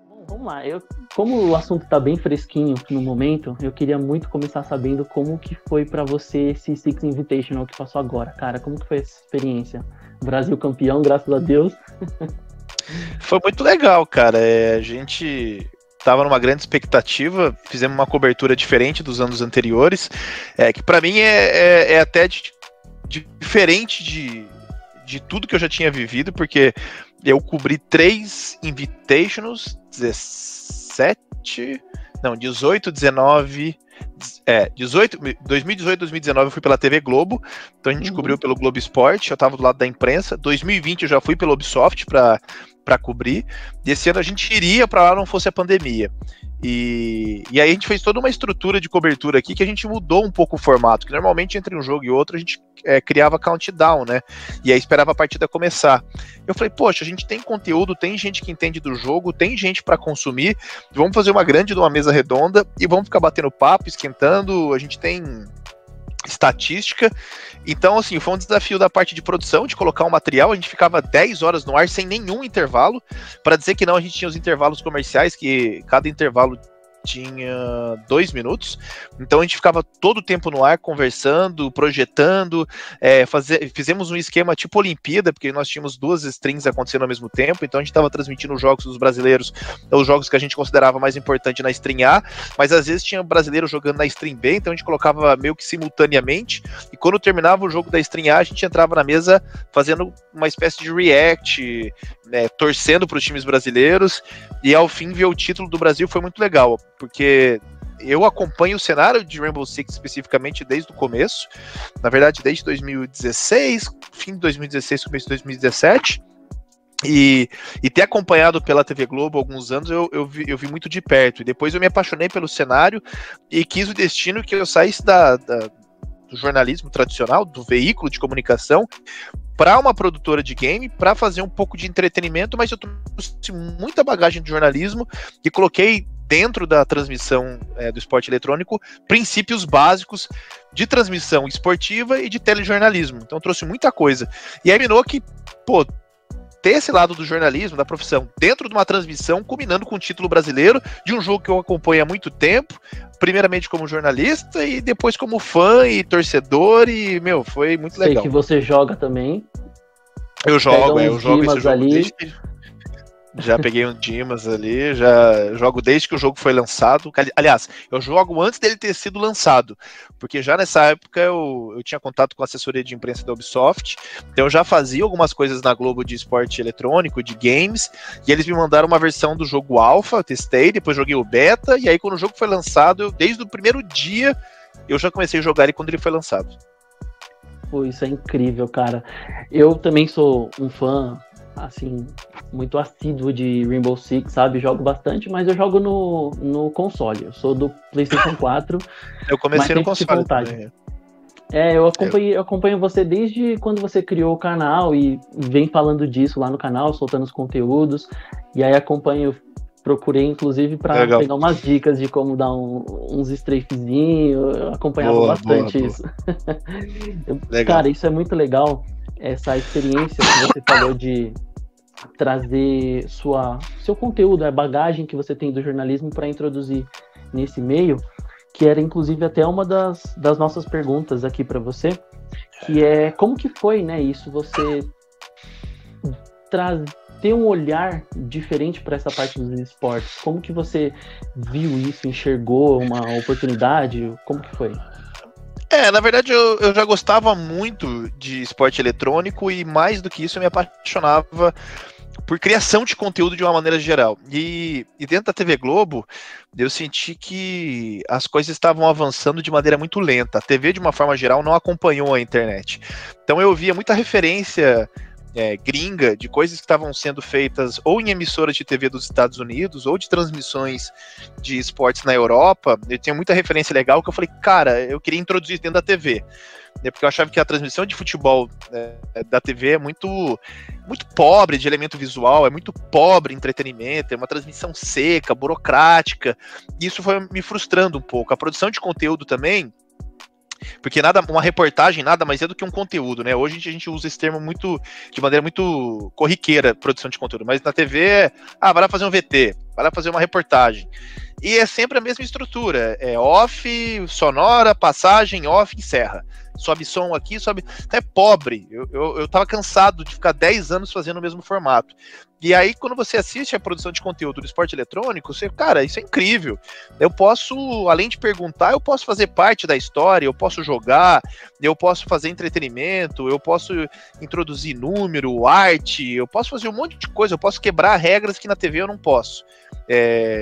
Bom, vamos lá. Como o assunto tá bem fresquinho no momento, eu queria muito começar sabendo como que foi pra você esse Six Invitational que passou agora. Cara, como que foi essa experiência? Brasil campeão, graças a Deus. Foi muito legal, cara. A gente tava numa grande expectativa, fizemos uma cobertura diferente dos anos anteriores, que pra mim é até diferente de tudo que eu já tinha vivido, porque eu cobri 3 Invitationals, 18, 19... 2018, 2019 eu fui pela TV Globo, então a gente cobriu pelo Globo Esporte, eu tava do lado da imprensa. 2020 eu já fui pela Ubisoft pra cobrir, e esse ano a gente iria pra lá não fosse a pandemia. E aí a gente fez toda uma estrutura de cobertura aqui que a gente mudou um pouco o formato, que normalmente entre um jogo e outro a gente criava countdown, né? E aí esperava a partida começar. Eu falei, poxa, a gente tem conteúdo, tem gente que entende do jogo, tem gente para consumir, vamos fazer uma grande de uma mesa redonda e vamos ficar batendo papo, esquentando, a gente tem estatística. Então, assim, foi um desafio da parte de produção, de colocar um material. A gente ficava 10 horas no ar sem nenhum intervalo. Para dizer que não, a gente tinha os intervalos comerciais, que cada intervalo tinha 2 minutos, então a gente ficava todo o tempo no ar conversando, projetando, fizemos um esquema tipo Olimpíada, porque nós tínhamos 2 streams acontecendo ao mesmo tempo, então a gente estava transmitindo os jogos dos brasileiros, os jogos que a gente considerava mais importante na stream A, mas às vezes tinha brasileiro jogando na stream B, então a gente colocava meio que simultaneamente, e quando terminava o jogo da stream A, a gente entrava na mesa fazendo uma espécie de react, torcendo para os times brasileiros, e ao fim ver o título do Brasil foi muito legal, porque eu acompanho o cenário de Rainbow Six especificamente desde o começo, na verdade desde 2016, fim de 2016, começo de 2017, e ter acompanhado pela TV Globo há alguns anos eu vi muito de perto, e depois eu me apaixonei pelo cenário e quis o destino que eu saísse do jornalismo tradicional, do veículo de comunicação, para uma produtora de game, para fazer um pouco de entretenimento, mas eu trouxe muita bagagem de jornalismo e coloquei dentro da transmissão do esporte eletrônico princípios básicos de transmissão esportiva e de telejornalismo. Então trouxe muita coisa. E aí terminou que, ter esse lado do jornalismo, da profissão, dentro de uma transmissão, combinando com o título brasileiro de um jogo que eu acompanho há muito tempo, primeiramente como jornalista e depois como fã e torcedor, e, foi muito legal. Sei que você joga também. Eu jogo esse jogo ali. Já peguei um Dimas ali, já jogo desde que o jogo foi lançado. Aliás, eu jogo antes dele ter sido lançado, porque já nessa época eu tinha contato com a assessoria de imprensa da Ubisoft, então eu já fazia algumas coisas na Globo de esporte eletrônico, de games, e eles me mandaram uma versão do jogo Alpha, eu testei, depois joguei o Beta, e aí quando o jogo foi lançado, desde o primeiro dia, eu já comecei a jogar ele quando ele foi lançado. Pô, isso é incrível, cara. Eu também sou um fã, assim, muito assíduo de Rainbow Six, sabe? Jogo bastante, mas eu jogo no console. Eu sou do PlayStation 4. Eu comecei no console também. Eu acompanho você desde quando você criou o canal e vem falando disso lá no canal, soltando os conteúdos. E aí procurei inclusive para pegar umas dicas de como dar uns strafezinhos. Eu acompanhava bastante isso. Cara, isso é muito legal, essa experiência que você falou de trazer seu conteúdo, a bagagem que você tem do jornalismo para introduzir nesse meio, que era inclusive até uma das nossas perguntas aqui para você, que é como que foi, né, isso, você ter um olhar diferente para essa parte dos esportes. Como que você viu isso, enxergou uma oportunidade? Como que foi? Na verdade eu já gostava muito de esporte eletrônico e mais do que isso eu me apaixonava por criação de conteúdo de uma maneira geral. E dentro da TV Globo eu senti que as coisas estavam avançando de maneira muito lenta. A TV, de uma forma geral, não acompanhou a internet. Então eu via muita referência gringa de coisas que estavam sendo feitas ou em emissoras de TV dos Estados Unidos ou de transmissões de esportes na Europa. Eu tinha muita referência legal que eu falei, cara, eu queria introduzir isso dentro da TV, porque eu achava que a transmissão de futebol da TV é muito pobre de elemento visual, é muito pobre em entretenimento, é uma transmissão seca, burocrática, e isso foi me frustrando um pouco. A produção de conteúdo também Porque uma reportagem nada mais é do que um conteúdo, né? Hoje a gente usa esse termo de maneira muito corriqueira, produção de conteúdo, mas na TV vai lá fazer um VT, vai lá fazer uma reportagem. E é sempre a mesma estrutura, é off, sonora, passagem, off, encerra. Sobe som aqui, sobe... É pobre, eu tava cansado de ficar 10 anos fazendo o mesmo formato. E aí, quando você assiste a produção de conteúdo do esporte eletrônico, cara, isso é incrível. Eu posso, além de perguntar, eu posso fazer parte da história, eu posso jogar, eu posso fazer entretenimento, eu posso introduzir número, arte, eu posso fazer um monte de coisa, eu posso quebrar regras que na TV eu não posso.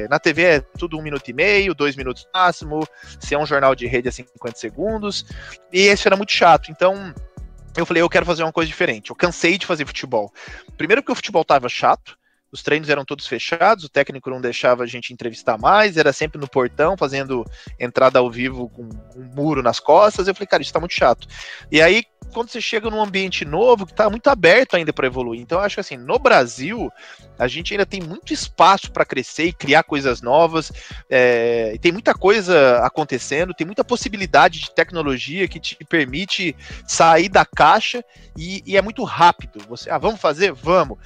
Na TV é tudo 1 minuto e meio, 2 minutos máximo, se é um jornal de rede é 50 segundos, e esse era muito chato, então eu falei, eu quero fazer uma coisa diferente, eu cansei de fazer futebol. Primeiro porque o futebol tava chato, os treinos eram todos fechados, o técnico não deixava a gente entrevistar mais, era sempre no portão, fazendo entrada ao vivo com um muro nas costas. Eu falei, cara, isso tá muito chato. E aí, quando você chega num ambiente novo, que tá muito aberto ainda para evoluir. Então, eu acho que assim, no Brasil, a gente ainda tem muito espaço para crescer e criar coisas novas, e tem muita coisa acontecendo, tem muita possibilidade de tecnologia que te permite sair da caixa e é muito rápido. Você, vamos fazer? Vamos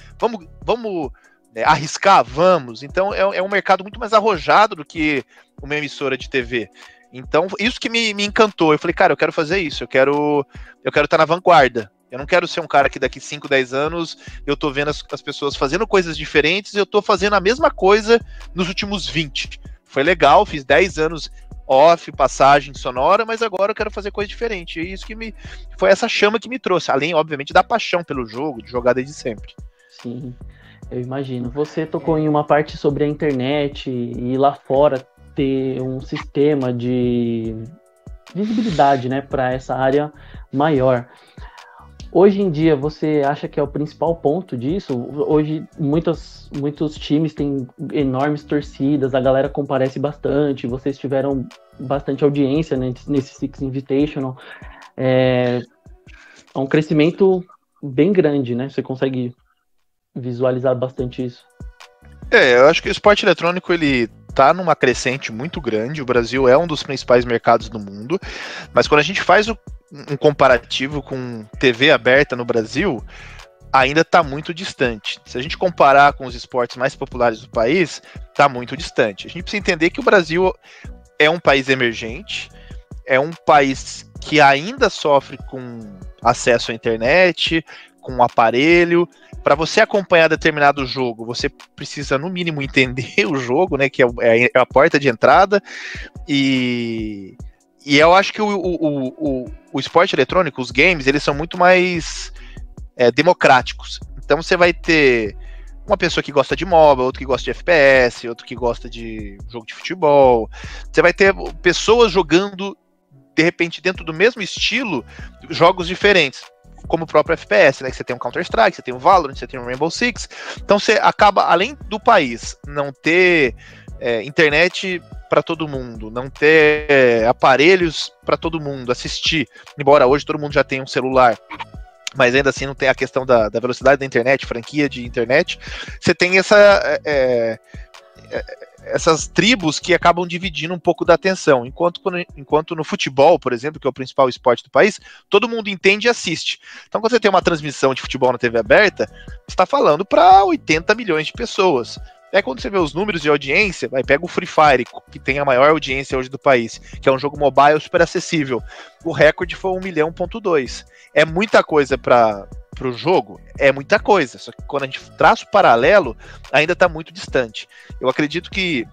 arriscar? Vamos. Então é um mercado muito mais arrojado do que uma emissora de TV. Então, isso que me encantou. Eu falei, cara, eu quero fazer isso, eu quero estar na vanguarda. Eu não quero ser um cara que daqui 5, 10 anos eu tô vendo as pessoas fazendo coisas diferentes e eu tô fazendo a mesma coisa nos últimos 20. Foi legal, fiz 10 anos off, passagem sonora, mas agora eu quero fazer coisa diferente. E isso que foi essa chama que me trouxe, além, obviamente, da paixão pelo jogo, de jogar desde sempre. Sim, eu imagino. Você tocou em uma parte sobre a internet e lá fora ter um sistema de visibilidade, né, para essa área maior. Hoje em dia, você acha que é o principal ponto disso? Hoje, muitos times têm enormes torcidas, a galera comparece bastante, vocês tiveram bastante audiência, né, nesse Six Invitational. É um crescimento bem grande, né? Você consegue visualizar bastante isso. Eu acho que o esporte eletrônico, ele tá numa crescente muito grande. O Brasil é um dos principais mercados do mundo, mas quando a gente faz um comparativo com TV aberta no Brasil, ainda está muito distante. Se a gente comparar com os esportes mais populares do país, está muito distante. A gente precisa entender que o Brasil é um país emergente, é um país que ainda sofre com acesso à internet, com um aparelho. Para você acompanhar determinado jogo, você precisa, no mínimo, entender o jogo, né, que é a porta de entrada, e eu acho que o esporte eletrônico, os games, eles são muito mais democráticos. Então você vai ter uma pessoa que gosta de MOBA, outro que gosta de FPS, outro que gosta de jogo de futebol. Você vai ter pessoas jogando, de repente, dentro do mesmo estilo, jogos diferentes, como o próprio FPS, né? Que você tem um Counter-Strike, você tem um Valorant, você tem um Rainbow Six. Então você acaba, além do país não ter internet para todo mundo, não ter aparelhos para todo mundo assistir, embora hoje todo mundo já tenha um celular, mas ainda assim não tem a questão da velocidade da internet, franquia de internet, você tem essas tribos que acabam dividindo um pouco da atenção, enquanto no futebol, por exemplo, que é o principal esporte do país, todo mundo entende e assiste. Então quando você tem uma transmissão de futebol na TV aberta, você está falando para 80 milhões de pessoas. Quando você vê os números de audiência, pega o Free Fire, que tem a maior audiência hoje do país, que é um jogo mobile super acessível. O recorde foi 1,2 milhão. É muita coisa para o jogo? É muita coisa. Só que quando a gente traça o paralelo, ainda está muito distante. Eu acredito que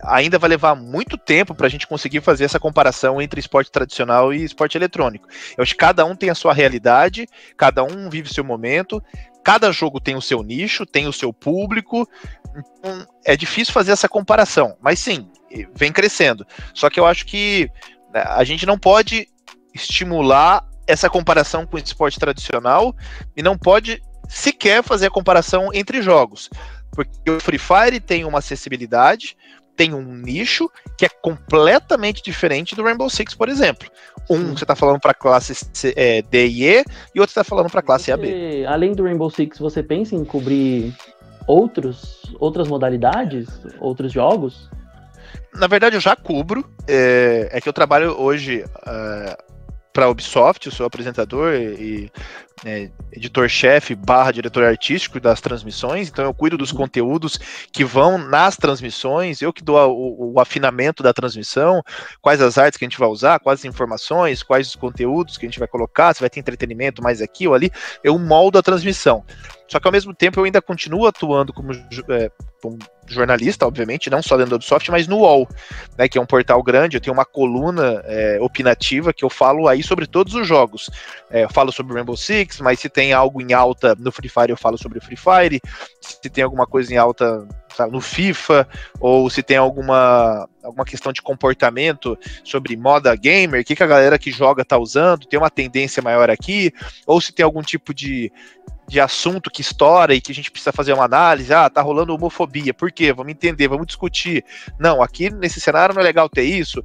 ainda vai levar muito tempo para a gente conseguir fazer essa comparação entre esporte tradicional e esporte eletrônico. Eu acho que cada um tem a sua realidade, cada um vive o seu momento, cada jogo tem o seu nicho, tem o seu público, então é difícil fazer essa comparação, mas sim, vem crescendo. Só que eu acho que a gente não pode estimular essa comparação com o esporte tradicional e não pode sequer fazer a comparação entre jogos, porque o Free Fire tem uma acessibilidade, tem um nicho que é completamente diferente do Rainbow Six, por exemplo. Você está falando para classe D e E, e outro está falando para classe AB. Além do Rainbow Six, você pensa em cobrir outras modalidades, outros jogos? Na verdade, eu já cubro. É que eu trabalho hoje para a Ubisoft, eu sou apresentador e editor-chefe / diretor artístico das transmissões, então eu cuido dos conteúdos que vão nas transmissões, eu que dou o afinamento da transmissão, quais as artes que a gente vai usar, quais as informações, quais os conteúdos que a gente vai colocar, se vai ter entretenimento mais aqui ou ali, eu moldo a transmissão. Só que ao mesmo tempo eu ainda continuo atuando como jornalista, obviamente, não só dentro do Ubisoft, mas no UOL, né, que é um portal grande. Eu tenho uma coluna opinativa que eu falo aí sobre todos os jogos. Eu falo sobre Rainbow Six, mas se tem algo em alta no Free Fire, eu falo sobre o Free Fire. Se tem alguma coisa em alta, sabe, no FIFA, ou se tem alguma questão de comportamento sobre moda gamer, o que a galera que joga tá usando, tem uma tendência maior aqui, ou se tem algum tipo de assunto que estoura e que a gente precisa fazer uma análise, tá rolando homofobia, por quê? Vamos entender, vamos discutir. Não, aqui nesse cenário não é legal ter isso.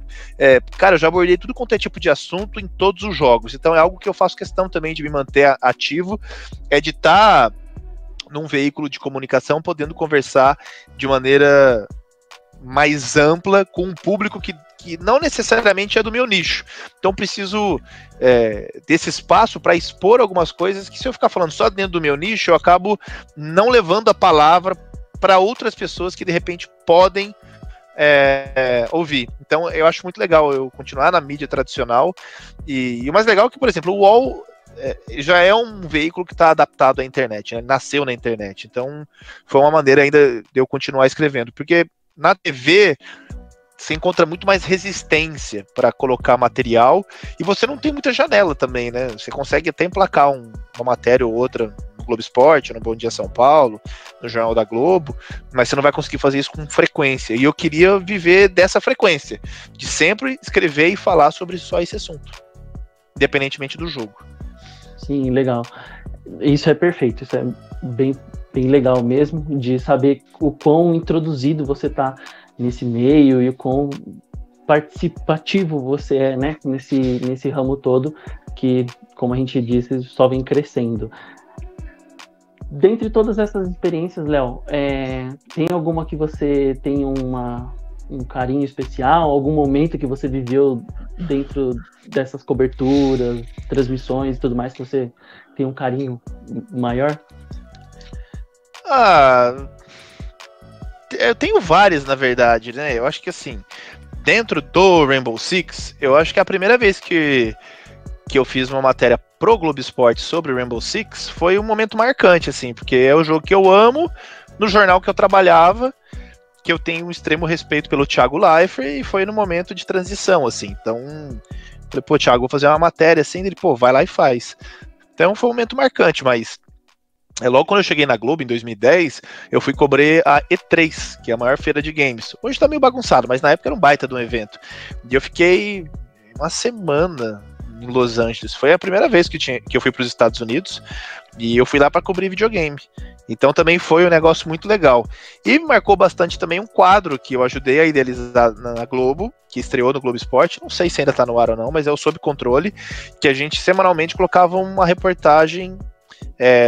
Cara, eu já abordei tudo quanto é tipo de assunto em todos os jogos, então é algo que eu faço questão também de me manter ativo, de estar num veículo de comunicação podendo conversar de maneira mais ampla com um público que não necessariamente é do meu nicho. Então preciso desse espaço para expor algumas coisas que, se eu ficar falando só dentro do meu nicho, eu acabo não levando a palavra para outras pessoas que de repente podem ouvir. Então eu acho muito legal eu continuar na mídia tradicional, e o mais legal é que, por exemplo, o UOL já é um veículo que está adaptado à internet, né? Nasceu na internet, então foi uma maneira ainda de eu continuar escrevendo, porque na TV você encontra muito mais resistência para colocar material, e você não tem muita janela também, né? Você consegue até emplacar uma matéria ou outra no Globo Esporte, no Bom Dia São Paulo, no Jornal da Globo, mas você não vai conseguir fazer isso com frequência, e eu queria viver dessa frequência, de sempre escrever e falar sobre só esse assunto, independentemente do jogo. Sim, legal. Isso é perfeito, isso é bem legal mesmo, de saber o quão introduzido você está nesse meio e o quão participativo você é, né, nesse ramo todo, que, como a gente disse, só vem crescendo. Dentre todas essas experiências, Léo, tem alguma que você tem um carinho especial, algum momento que você viveu dentro dessas coberturas, transmissões e tudo mais, que você tem um carinho maior? Eu tenho várias, na verdade, né? Eu acho que, assim, dentro do Rainbow Six, eu acho que é a primeira vez que eu fiz uma matéria pro Globo Esporte sobre Rainbow Six foi um momento marcante, assim, porque é o jogo que eu amo, no jornal que eu trabalhava, que eu tenho um extremo respeito pelo Thiago Leifert, e foi no momento de transição, assim. Então, falei, pô, Thiago, vou fazer uma matéria assim, ele, pô, vai lá e faz. Então foi um momento marcante, mas logo quando eu cheguei na Globo, em 2010, eu fui cobrir a E3, que é a maior feira de games. Hoje tá meio bagunçado, mas na época era um baita de um evento. E eu fiquei uma semana em Los Angeles. Foi a primeira vez que eu fui para os Estados Unidos, e eu fui lá para cobrir videogame. Então também foi um negócio muito legal. E me marcou bastante também um quadro que eu ajudei a idealizar na Globo, que estreou no Globo Esporte, não sei se ainda tá no ar ou não, mas é o Sob Controle, que a gente semanalmente colocava uma reportagem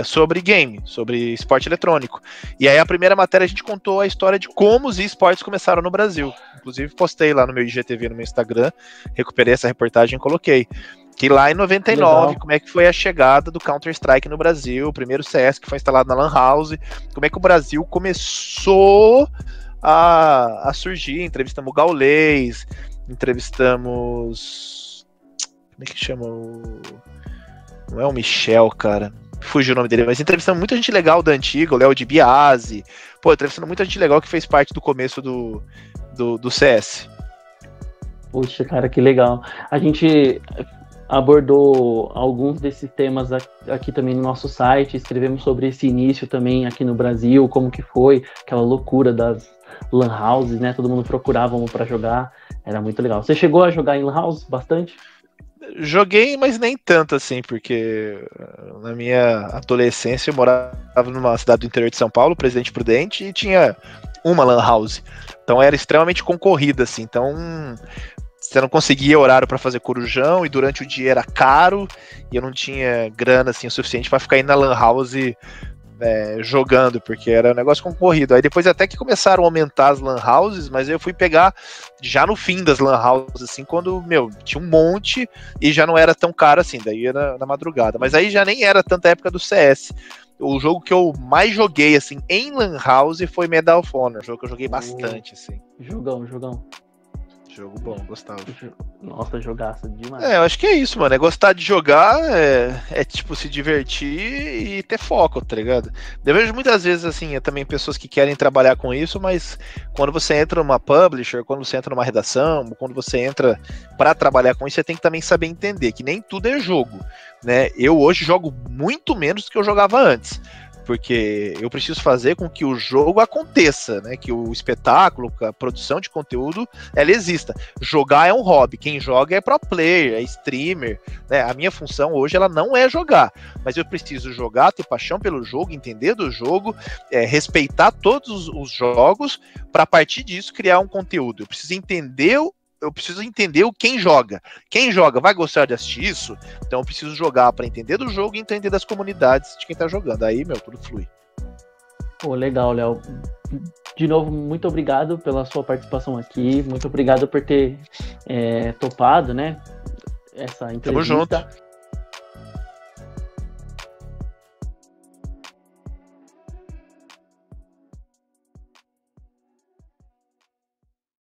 sobre game, sobre esporte eletrônico. E aí a primeira matéria a gente contou a história de como os esportes começaram no Brasil. Inclusive postei lá no meu IGTV, no meu Instagram, recuperei essa reportagem e coloquei. Que lá em 99, legal, como é que foi a chegada do Counter-Strike no Brasil, o primeiro CS que foi instalado na Lan House, como é que o Brasil começou a surgir. Entrevistamos o Gaules, entrevistamos... Como é que chama o... Não é o Michel, cara. Fugiu o nome dele, mas entrevistamos muita gente legal da antiga, o Léo de Biasi. Pô, entrevistando muita gente legal que fez parte do começo do CS. Puxa, cara, que legal. A gente abordou alguns desses temas aqui também no nosso site, escrevemos sobre esse início também aqui no Brasil, como que foi, aquela loucura das Lan Houses, né? Todo mundo procurava um pra jogar, era muito legal. Você chegou a jogar em Lan House bastante? Joguei, mas nem tanto assim, porque na minha adolescência eu morava numa cidade do interior de São Paulo, Presidente Prudente, e tinha uma Lan House. Então era extremamente concorrida, assim. Então você não conseguia horário para fazer corujão, e durante o dia era caro, e eu não tinha grana assim o suficiente para ficar indo na Lan House jogando, porque era um negócio concorrido. Aí depois até que começaram a aumentar as lan houses, mas eu fui pegar já no fim das lan houses, assim, quando, tinha um monte e já não era tão caro assim, daí era na madrugada. Mas aí já nem era tanta época do CS. O jogo que eu mais joguei, assim, em lan house foi Medal of Honor, jogo que eu joguei bastante, assim. Jogão. Jogo bom, gostava. Nossa, jogaça demais. Eu acho que é isso, mano. É gostar de jogar, tipo se divertir e ter foco, tá ligado? Eu vejo muitas vezes, assim, também pessoas que querem trabalhar com isso, mas quando você entra numa publisher, quando você entra numa redação, quando você entra pra trabalhar com isso, você tem que também saber entender que nem tudo é jogo, né? Eu hoje jogo muito menos do que eu jogava antes. Porque eu preciso fazer com que o jogo aconteça, né? Que o espetáculo, a produção de conteúdo, ela exista. Jogar é um hobby, quem joga é pro player, é streamer, né? A minha função hoje, ela não é jogar, mas eu preciso jogar, ter paixão pelo jogo, entender do jogo, respeitar todos os jogos, para a partir disso criar um conteúdo. Eu preciso entender quem joga. Quem joga vai gostar de assistir isso? Então eu preciso jogar para entender do jogo e entender das comunidades de quem tá jogando. Aí, tudo flui. Pô, legal, Léo. De novo, muito obrigado pela sua participação aqui. Muito obrigado por ter topado, né, essa entrevista. Tamo junto.